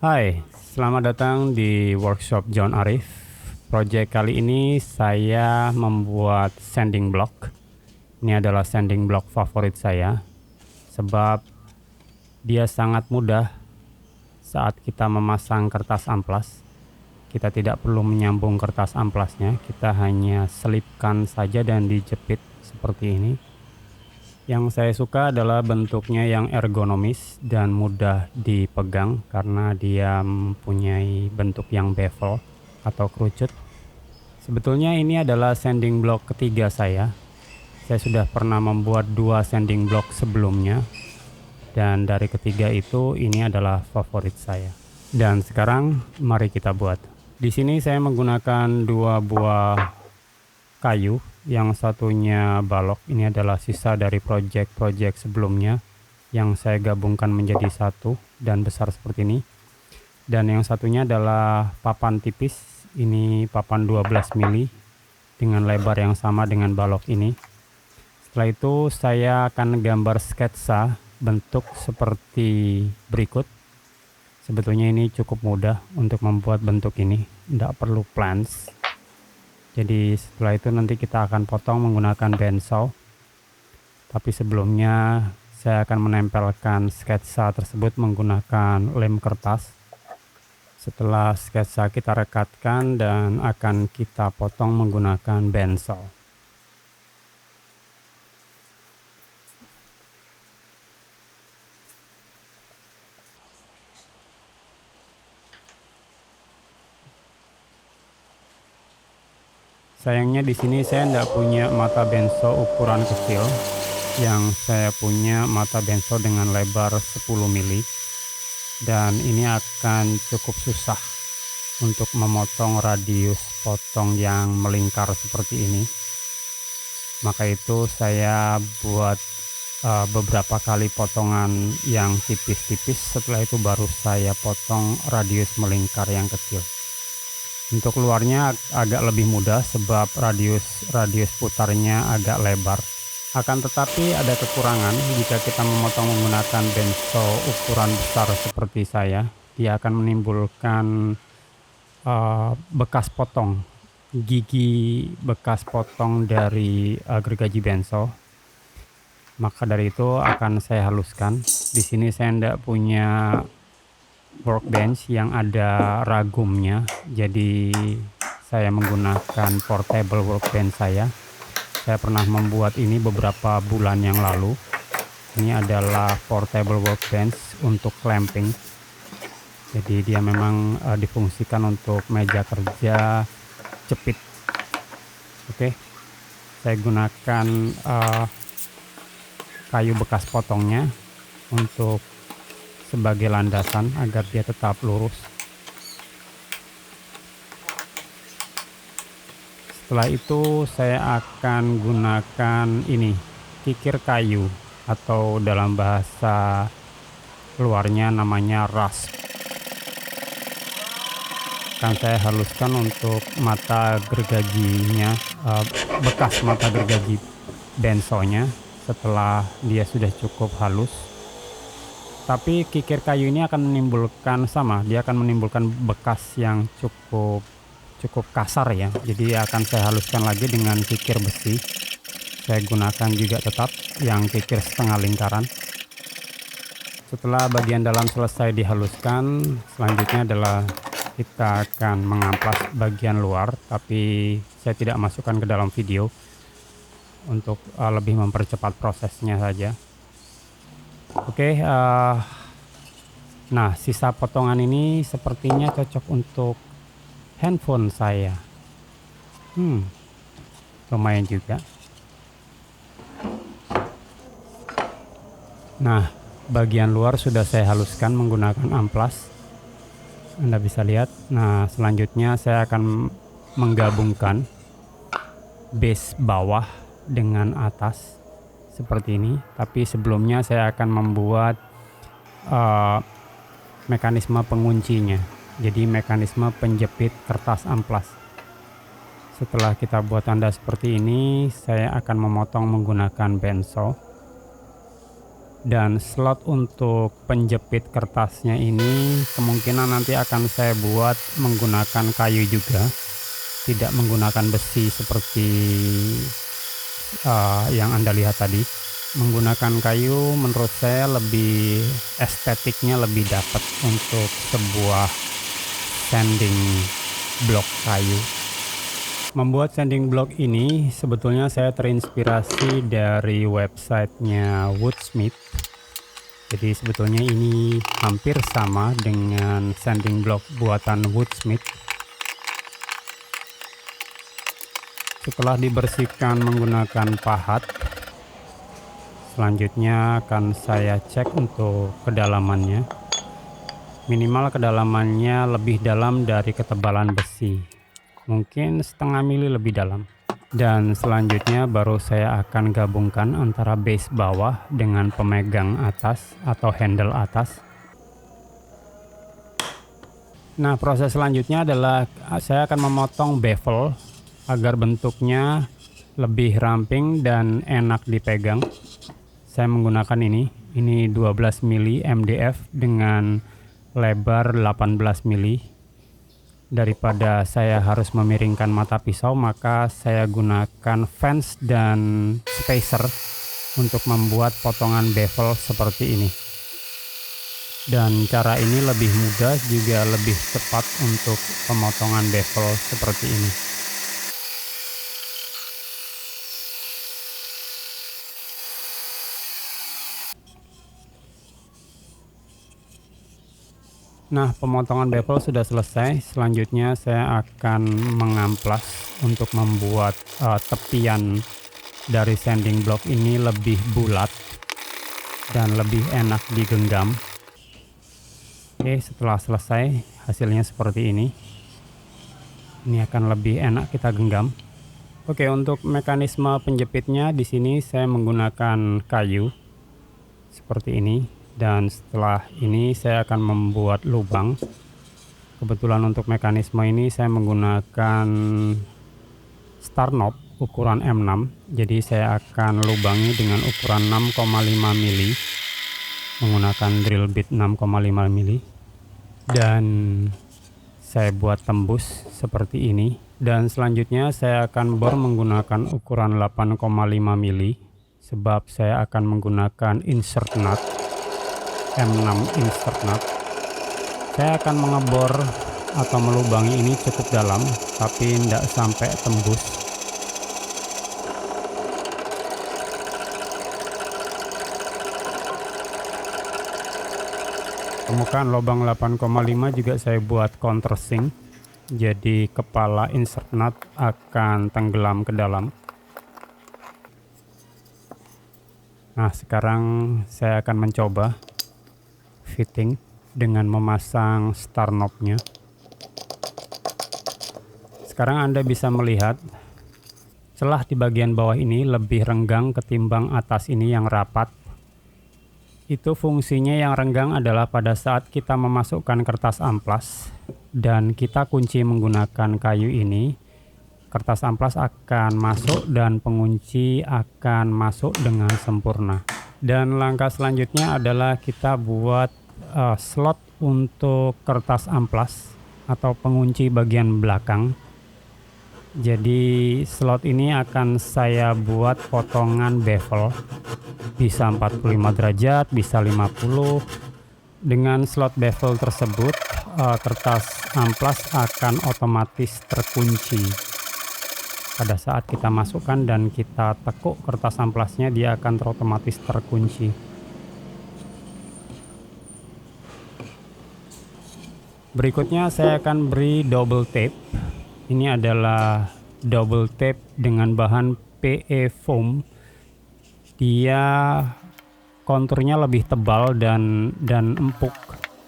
Hai, selamat datang di workshop John Arif. Project kali ini saya membuat sanding block. Ini adalah sanding block favorit saya, sebab dia sangat mudah saat kita memasang kertas amplas. Kita tidak perlu menyambung kertas amplasnya, kita hanya selipkan saja dan dijepit seperti ini. Yang saya suka adalah bentuknya yang ergonomis dan mudah dipegang karena dia mempunyai bentuk yang bevel atau kerucut. Sebetulnya ini adalah sanding block ketiga saya. Saya sudah pernah membuat 2 sanding block sebelumnya, dan dari ketiga itu ini adalah favorit saya. Dan sekarang mari kita buat. Di sini saya menggunakan 2 buah kayu. Yang satunya balok, ini adalah sisa dari project sebelumnya yang saya gabungkan menjadi satu dan besar seperti ini. Dan yang satunya adalah papan tipis, ini papan 12 mili dengan lebar yang sama dengan balok ini. Setelah itu saya akan gambar sketsa bentuk seperti berikut. Sebetulnya ini cukup mudah untuk membuat bentuk ini, tidak perlu plans. Jadi setelah itu nanti kita akan potong menggunakan bandsaw. Tapi sebelumnya saya akan menempelkan sketsa tersebut menggunakan lem kertas. Setelah sketsa kita rekatkan dan akan kita potong menggunakan bandsaw. Sayangnya di sini saya tidak punya mata bandsaw ukuran kecil. Yang saya punya mata bandsaw dengan lebar 10 mili. Dan ini akan cukup susah untuk memotong radius potong yang melingkar seperti ini. Maka itu saya buat beberapa kali potongan yang tipis-tipis. Setelah itu baru saya potong radius melingkar yang kecil. Untuk luarnya agak lebih mudah sebab radius putarnya agak lebar. Akan tetapi ada kekurangan jika kita memotong menggunakan bandsaw ukuran besar seperti saya. Dia akan menimbulkan bekas potong, gigi bekas potong dari gergaji bandsaw. Maka dari itu akan saya haluskan. Di sini saya tidak punya workbench yang ada ragumnya, jadi saya menggunakan portable workbench saya pernah membuat ini beberapa bulan yang lalu. Ini adalah portable workbench untuk clamping, jadi dia memang difungsikan untuk meja kerja jepit. Oke, saya gunakan kayu bekas potongnya untuk sebagai landasan agar dia tetap lurus. Setelah itu saya akan gunakan ini, kikir kayu atau dalam bahasa luarnya namanya rasp. Akan saya haluskan untuk mata gergajinya, bekas mata gergaji bandsaw-nya. Setelah dia sudah cukup halus, tapi kikir kayu ini akan menimbulkan dia akan menimbulkan bekas yang cukup kasar ya. Jadi akan saya haluskan lagi dengan kikir besi. Saya gunakan juga tetap yang kikir setengah lingkaran. Setelah bagian dalam selesai dihaluskan, selanjutnya adalah kita akan mengamplas bagian luar, tapi saya tidak masukkan ke dalam video untuk lebih mempercepat prosesnya saja. Oke, nah sisa potongan ini sepertinya cocok untuk handphone saya. Lumayan juga. Nah, bagian luar sudah saya haluskan menggunakan amplas. Anda bisa lihat. Nah, selanjutnya saya akan menggabungkan base bawah dengan atas seperti ini. Tapi sebelumnya saya akan membuat mekanisme penguncinya, jadi mekanisme penjepit kertas amplas. Setelah kita buat tanda seperti ini, saya akan memotong menggunakan bandsaw. Dan slot untuk penjepit kertasnya ini kemungkinan nanti akan saya buat menggunakan kayu juga, tidak menggunakan besi seperti yang Anda lihat tadi. Menggunakan kayu menurut saya lebih estetiknya lebih dapat untuk sebuah sanding block kayu. Membuat sanding block ini sebetulnya saya terinspirasi dari websitenya Woodsmith. Jadi sebetulnya ini hampir sama dengan sanding block buatan Woodsmith. Setelah dibersihkan menggunakan pahat, selanjutnya akan saya cek untuk kedalamannya. Minimal kedalamannya lebih dalam dari ketebalan besi, mungkin setengah mili lebih dalam. Dan selanjutnya baru saya akan gabungkan antara base bawah dengan pemegang atas atau handle atas. Nah, proses selanjutnya adalah saya akan memotong bevel agar bentuknya lebih ramping dan enak dipegang. Saya menggunakan ini 12 mili MDF dengan lebar 18 mili. Daripada saya harus memiringkan mata pisau, maka saya gunakan fence dan spacer untuk membuat potongan bevel seperti ini. Dan cara ini lebih mudah juga lebih cepat untuk pemotongan bevel seperti ini. Nah, pemotongan bevel sudah selesai. Selanjutnya saya akan mengamplas untuk membuat tepian dari sanding block ini lebih bulat dan lebih enak digenggam. Oke, setelah selesai hasilnya seperti ini. Ini akan lebih enak kita genggam. Oke, untuk mekanisme penjepitnya di sini saya menggunakan kayu seperti ini. Dan setelah ini saya akan membuat lubang. Kebetulan untuk mekanisme ini saya menggunakan star knob ukuran M6. Jadi saya akan lubangi dengan ukuran 6,5 mili menggunakan drill bit 6,5 mili. Dan saya buat tembus seperti ini. Dan selanjutnya saya akan bor menggunakan ukuran 8,5 mili sebab saya akan menggunakan insert nut M6 insert nut. Saya akan mengebor atau melubangi ini cukup dalam, tapi tidak sampai tembus. Permukaan lubang 8,5 juga saya buat countersink, jadi kepala insert nut akan tenggelam ke dalam. Nah, sekarang saya akan mencoba fitting dengan memasang star knob-nya. Sekarang Anda bisa melihat celah di bagian bawah ini lebih renggang ketimbang atas ini yang rapat. Itu fungsinya yang renggang adalah pada saat kita memasukkan kertas amplas dan kita kunci menggunakan kayu ini, kertas amplas akan masuk dan pengunci akan masuk dengan sempurna. Dan langkah selanjutnya adalah kita buat slot untuk kertas amplas atau pengunci bagian belakang. Jadi slot ini akan saya buat potongan bevel, bisa 45 derajat, bisa 50. Dengan slot bevel tersebut kertas amplas akan otomatis terkunci. Pada saat kita masukkan dan kita tekuk kertas amplasnya, dia akan otomatis terkunci. Berikutnya saya akan beri double tape. Ini adalah double tape dengan bahan PE foam. Dia konturnya lebih tebal dan empuk.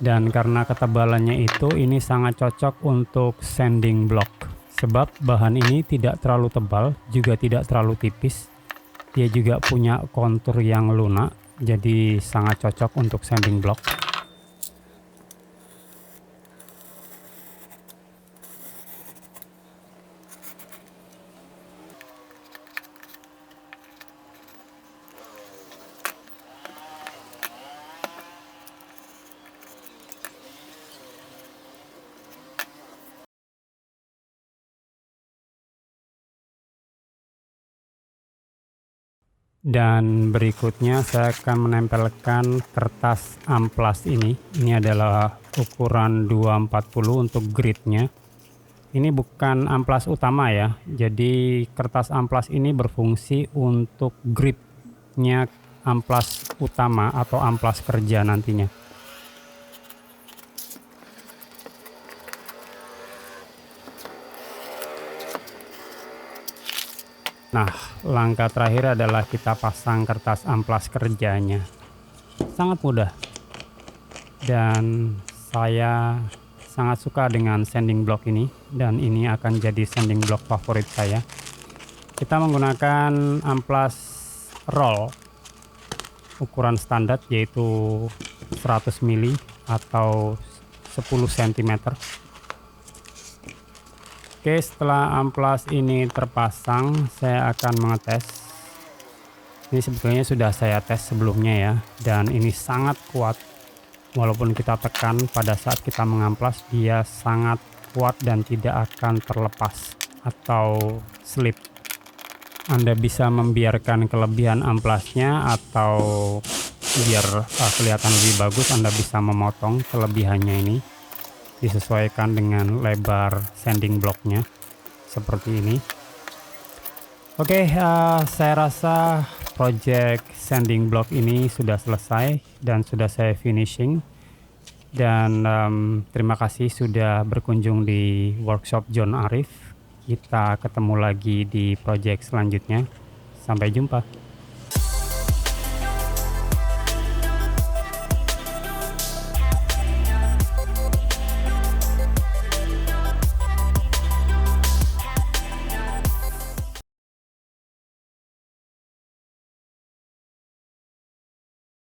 Dan karena ketebalannya itu, ini sangat cocok untuk sanding block. Sebab bahan ini tidak terlalu tebal, juga tidak terlalu tipis. Dia juga punya kontur yang lunak, jadi sangat cocok untuk sanding block. Dan berikutnya saya akan menempelkan kertas amplas ini. Ini adalah ukuran 240 untuk gridnya. Ini bukan amplas utama ya, jadi kertas amplas ini berfungsi untuk gridnya amplas utama atau amplas kerja nantinya. Nah, langkah terakhir adalah kita pasang kertas amplas kerjanya. Sangat mudah. Dan saya sangat suka dengan sanding block ini, dan ini akan jadi sanding block favorit saya. Kita menggunakan amplas roll ukuran standar, yaitu 100 mili atau 10 cm. Oke, setelah amplas ini terpasang, saya akan mengetes. Ini sebetulnya sudah saya tes sebelumnya ya, dan ini sangat kuat. Walaupun kita tekan pada saat kita mengamplas, dia sangat kuat dan tidak akan terlepas atau slip. Anda bisa membiarkan kelebihan amplasnya, atau biar kelihatan lebih bagus, Anda bisa memotong kelebihannya ini. Disesuaikan dengan lebar sanding blocknya seperti ini. Oke, saya rasa project sanding block ini sudah selesai dan sudah saya finishing. Dan terima kasih sudah berkunjung di workshop John Arif. Kita ketemu lagi di project selanjutnya. Sampai jumpa.